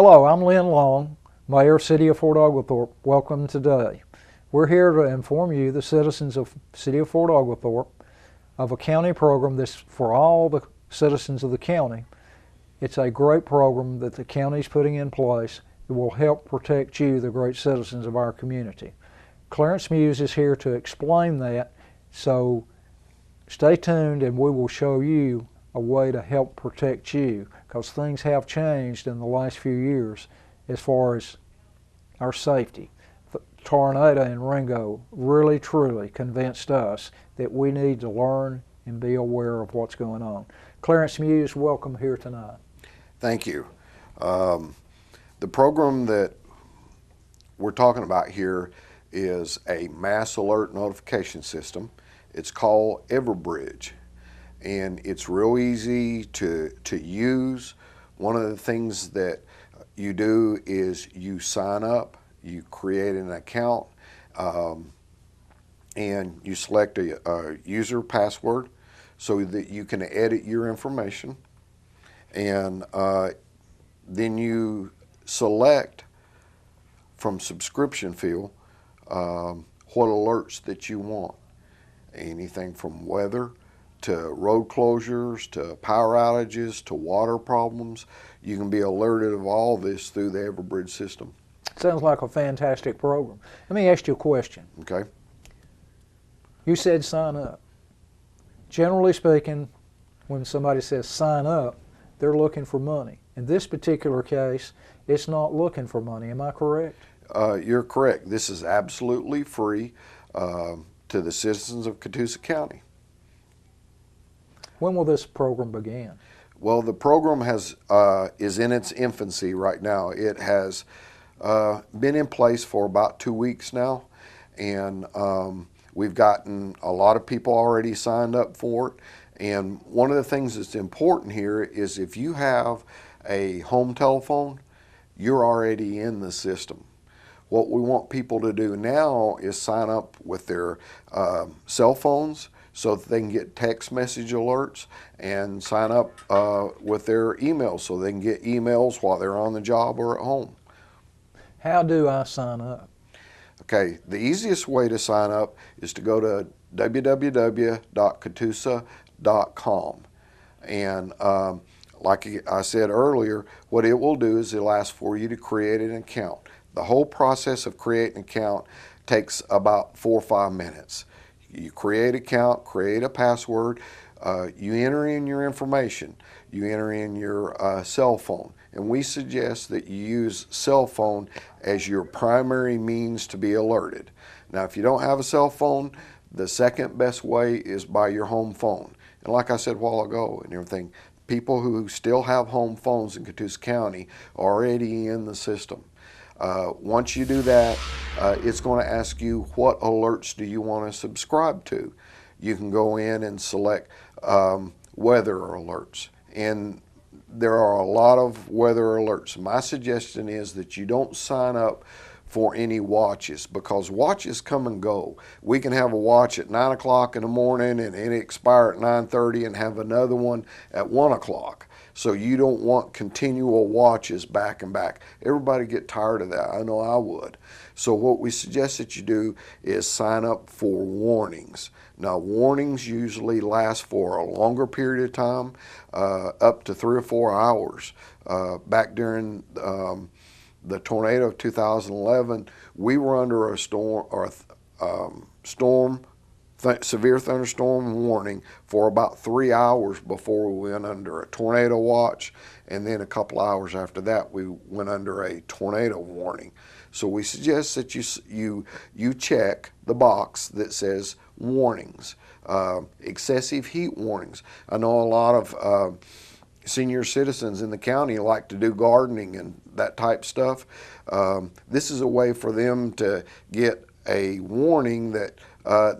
Hello, I'm Lynn Long, Mayor, City of Fort Oglethorpe. Welcome today. We're here to inform you, the citizens of City of Fort Oglethorpe, of a county program that's for all the citizens of the county. It's a great program that the county's putting in place that will help protect you, the great citizens of our community. Clarence Muse is here to explain that, so stay tuned and we will show you a way to help protect you, because things have changed in the last few years as far as our safety. The tornado in Ringo really truly convinced us that we need to learn and be aware of what's going on. Clarence Muse, welcome here tonight. Thank you. The program that we're talking about here is a mass alert notification system. It's called Everbridge, and it's real easy to use. One of the things that you do is you sign up, you create an account, and you select a user password so that you can edit your information, and then you select from subscription field what alerts that you want. Anything from weather to road closures to power outages to water problems. You can be alerted of all this through the Everbridge system. Sounds like a fantastic program. Let me ask you a question. Okay. You said sign up. Generally speaking, when somebody says sign up, they're looking for money. In this particular case, it's not looking for money. Am I correct? You're correct. This is absolutely free to the citizens of Catoosa County. When will this program begin? Well, the program is in its infancy right now. It has been in place for about 2 weeks now, and we've gotten a lot of people already signed up for it. And one of the things that's important here is if you have a home telephone, you're already in the system. What we want people to do now is sign up with their cell phones so that they can get text message alerts, and sign up with their emails so they can get emails while they're on the job or at home. How do I sign up? Okay, the easiest way to sign up is to go to www.catoosa.com, and like I said earlier, what it will do is it'll ask for you to create an account. The whole process of creating an account takes about 4 or 5 minutes. You create an account, create a password, you enter in your information, you enter in your cell phone, and we suggest that you use cell phone as your primary means to be alerted. Now, if you don't have a cell phone, the second best way is by your home phone. And like I said a while ago and everything, people who still have home phones in Catoosa County are already in the system. Once you do that, it's going to ask you what alerts do you want to subscribe to. You can go in and select weather alerts, and there are a lot of weather alerts. My suggestion is that you don't sign up for any watches, because watches come and go. We can have a watch at 9 o'clock in the morning and it expire at 9:30 and have another one at 1 o'clock. So you don't want continual watches back and back. Everybody get tired of that. I know I would. So what we suggest that you do is sign up for warnings. Now, warnings usually last for a longer period of time, up to 3 or 4 hours. Back during the tornado of 2011, we were under a severe thunderstorm warning for about 3 hours before we went under a tornado watch, and then a couple hours after that we went under a tornado warning. So we suggest that you check the box that says warnings, excessive heat warnings. I know a lot of senior citizens in the county like to do gardening and that type stuff. This is a way for them to get a warning that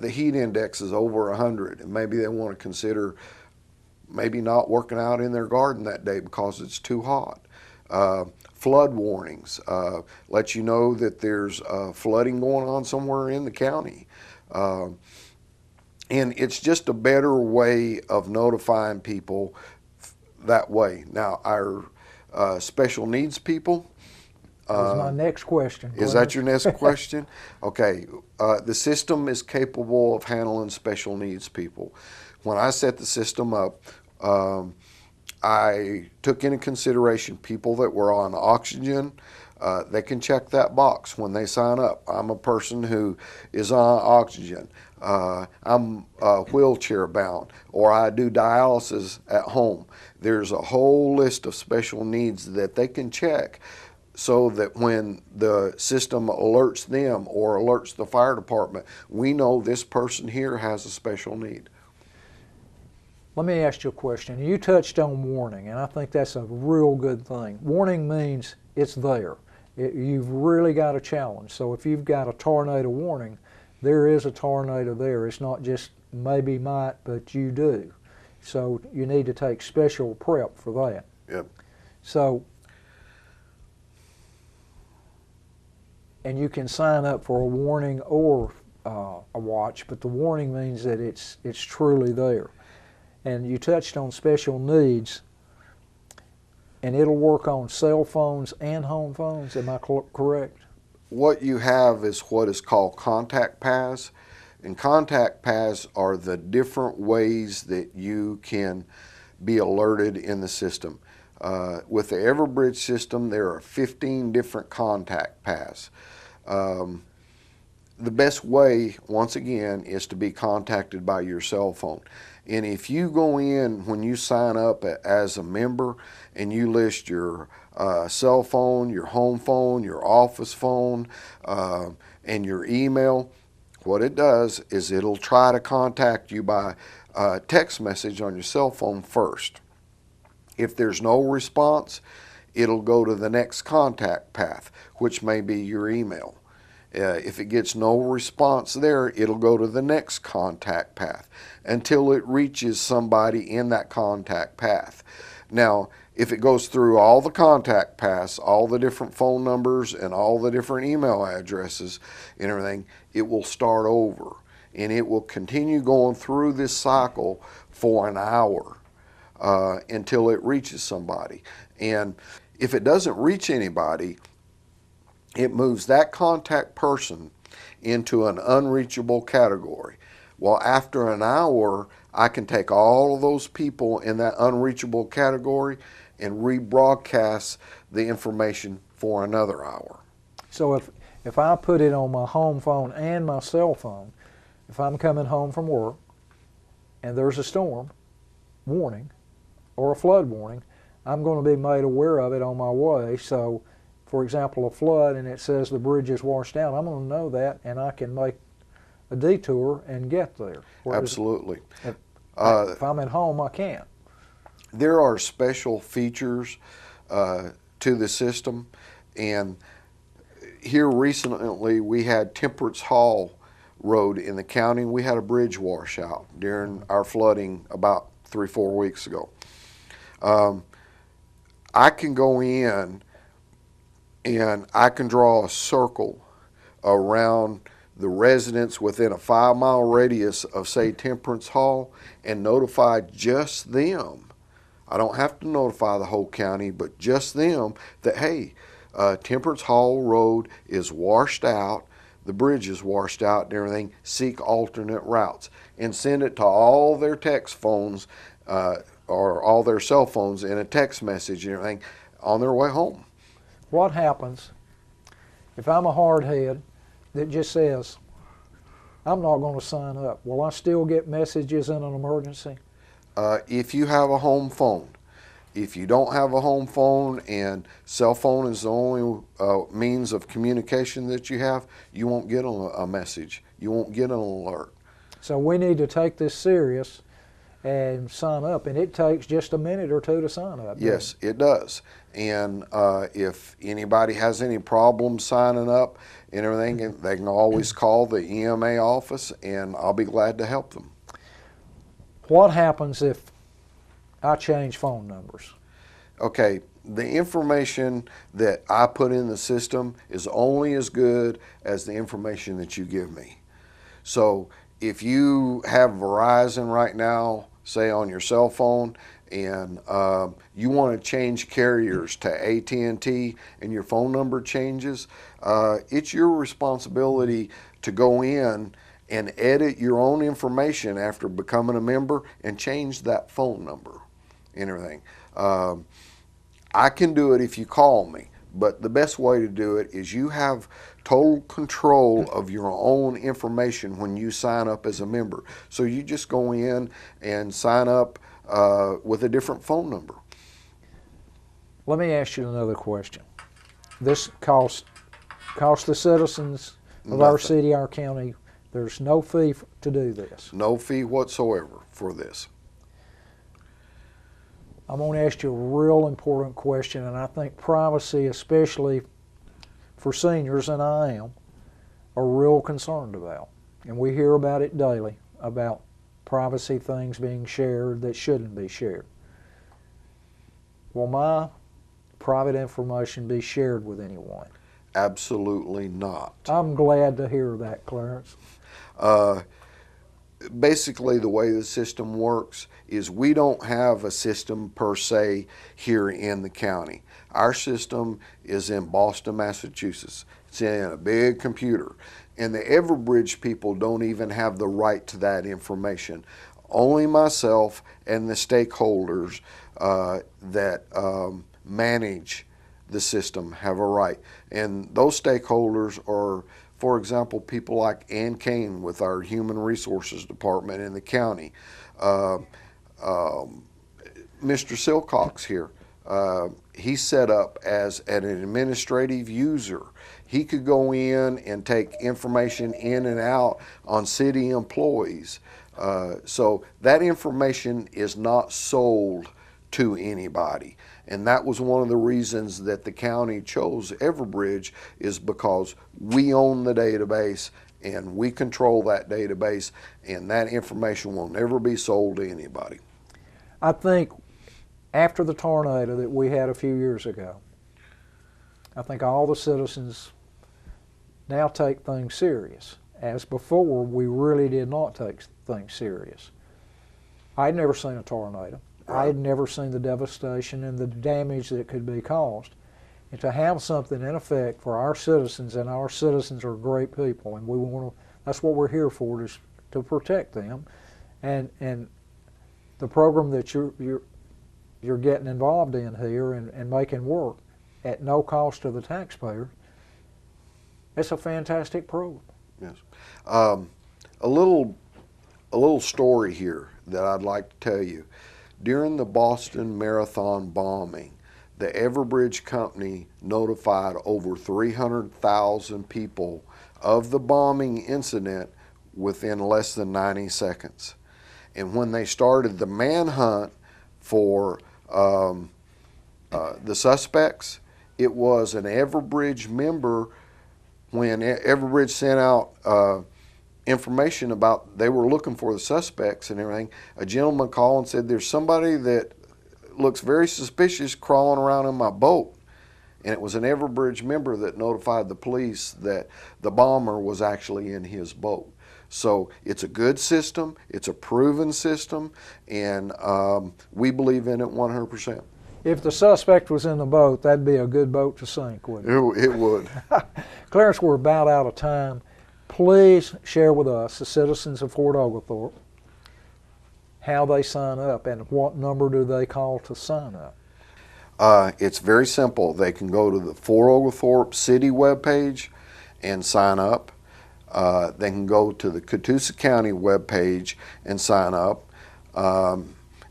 the heat index is over 100, and maybe they want to consider maybe not working out in their garden that day because it's too hot. Flood warnings let you know that there's flooding going on somewhere in the county. And it's just a better way of notifying people that way. Now, our special needs people. That was my next question. Is that your next question? Okay. The system is capable of handling special needs people. When I set the system up, I took into consideration people that were on oxygen. They can check that box when they sign up. I'm a person who is on oxygen. I'm wheelchair bound, or I do dialysis at home. There's a whole list of special needs that they can check, so that when the system alerts them or alerts the fire department, we know this person here has a special need. Let me ask you a question. You touched on warning, and I think that's a real good thing. Warning means it's there. You've really got a challenge. So if you've got a tornado warning, there is a tornado there. It's not just maybe might, but you do. So you need to take special prep for that. Yep. So, and you can sign up for a warning or a watch, but the warning means that it's truly there. And you touched on special needs, and it'll work on cell phones and home phones. Am I correct? What you have is what is called contact paths, and contact paths are the different ways that you can be alerted in the system. With the Everbridge system, there are 15 different contact paths. The best way, once again, is to be contacted by your cell phone. And if you go in when you sign up as a member and you list your cell phone, your home phone, your office phone, and your email, what it does is it'll try to contact you by text message on your cell phone first. If there's no response, it'll go to the next contact path, which may be your email. If it gets no response there, it'll go to the next contact path until it reaches somebody in that contact path. Now, if it goes through all the contact paths, all the different phone numbers and all the different email addresses and everything, it will start over. And it will continue going through this cycle for an hour until it reaches somebody. And if it doesn't reach anybody, it moves that contact person into an unreachable category. Well, after an hour, I can take all of those people in that unreachable category and rebroadcast the information for another hour. So if I put it on my home phone and my cell phone, if I'm coming home from work and there's a storm warning or a flood warning, I'm going to be made aware of it on my way. So, for example, a flood and it says the bridge is washed out, I'm going to know that, and I can make a detour and get there. Absolutely. If I'm at home, I can't. There are special features to the system, and here recently we had Temperance Hall Road in the county. We had a bridge washout during our flooding about 3-4 weeks ago. I can go in and I can draw a circle around the residents within a 5-mile radius of, say, Temperance Hall, and notify just them. I don't have to notify the whole county, but just them that, hey, Temperance Hall Road is washed out, the bridge is washed out and everything, seek alternate routes, and send it to all their text phones or all their cell phones in a text message and everything on their way home. What happens if I'm a hardhead that just says, I'm not going to sign up? Will I still get messages in an emergency? If you have a home phone. If you don't have a home phone and cell phone is the only means of communication that you have, you won't get a message. You won't get an alert. So we need to take this serious and sign up, and it takes just a minute or two to sign up. Yes, it does. And if anybody has any problems signing up and everything, they can always call the EMA office, and I'll be glad to help them. What happens if I change phone numbers? Okay, the information that I put in the system is only as good as the information that you give me. So if you have Verizon right now, say on your cell phone, and you want to change carriers to AT&T and your phone number changes, it's your responsibility to go in and edit your own information after becoming a member and change that phone number and everything. I can do it if you call me, but the best way to do it is you have total control of your own information when you sign up as a member. So you just go in and sign up with a different phone number. Let me ask you another question. This costs the citizens of our city, our county, there's no fee to do this. No fee whatsoever for this. I'm going to ask you a real important question, and I think privacy, especially for seniors, and I am, are real concerned about. And we hear about it daily, about privacy things being shared that shouldn't be shared. Will my private information be shared with anyone? Absolutely not. I'm glad to hear that, Clarence. Basically, the way the system works is we don't have a system per se here in the county. Our system is in Boston, Massachusetts. It's in a big computer. And the Everbridge people don't even have the right to that information. Only myself and the stakeholders that manage the system have a right. And those stakeholders are, for example, people like Ann Kane with our Human Resources Department in the county. Mr. Silcox here, he's set up as an administrative user. He could go in and take information in and out on city employees. So that information is not sold to anybody. And that was one of the reasons that the county chose Everbridge, is because we own the database and we control that database, and that information will never be sold to anybody. I think after the tornado that we had a few years ago, I think all the citizens now take things serious. As before, we really did not take things serious. I'd never seen a tornado. I had never seen the devastation and the damage that could be caused. And to have something in effect for our citizens, and our citizens are great people, and we want to, that's what we're here for, is to protect them. And the program that you're getting involved in here and making work at no cost to the taxpayer, it's a fantastic program. Yes. A little story here that I'd like to tell you. During the Boston Marathon bombing, the Everbridge company notified over 300,000 people of the bombing incident within less than 90 seconds. And when they started the manhunt for the suspects, it was an Everbridge member. When Everbridge sent out information about they were looking for the suspects and everything, a gentleman called and said, "There's somebody that looks very suspicious crawling around in my boat." And it was an Everbridge member that notified the police that the bomber was actually in his boat. So it's a good system, it's a proven system, and we believe in it 100%. If the suspect was in the boat, that'd be a good boat to sink, wouldn't it? It would. Clarence, we're about out of time. Please share with us, the citizens of Fort Oglethorpe, how they sign up and what number do they call to sign up. It's very simple. They can go to the Fort Oglethorpe City webpage and sign up. They can go to the Catoosa County webpage and sign up.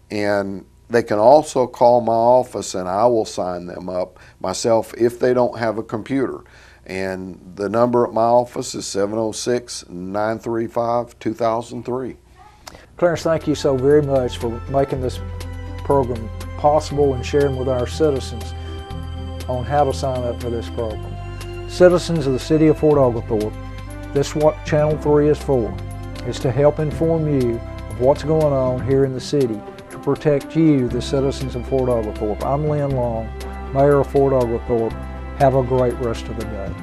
And they can also call my office and I will sign them up myself if they don't have a computer. And the number at my office is 706-935-2003. Clarence, thank you so very much for making this program possible and sharing with our citizens on how to sign up for this program. Citizens of the city of Fort Oglethorpe, this is what Channel 3 is for, is to help inform you of what's going on here in the city to protect you, the citizens of Fort Oglethorpe. I'm Lynn Long, Mayor of Fort Oglethorpe. Have a great rest of the day.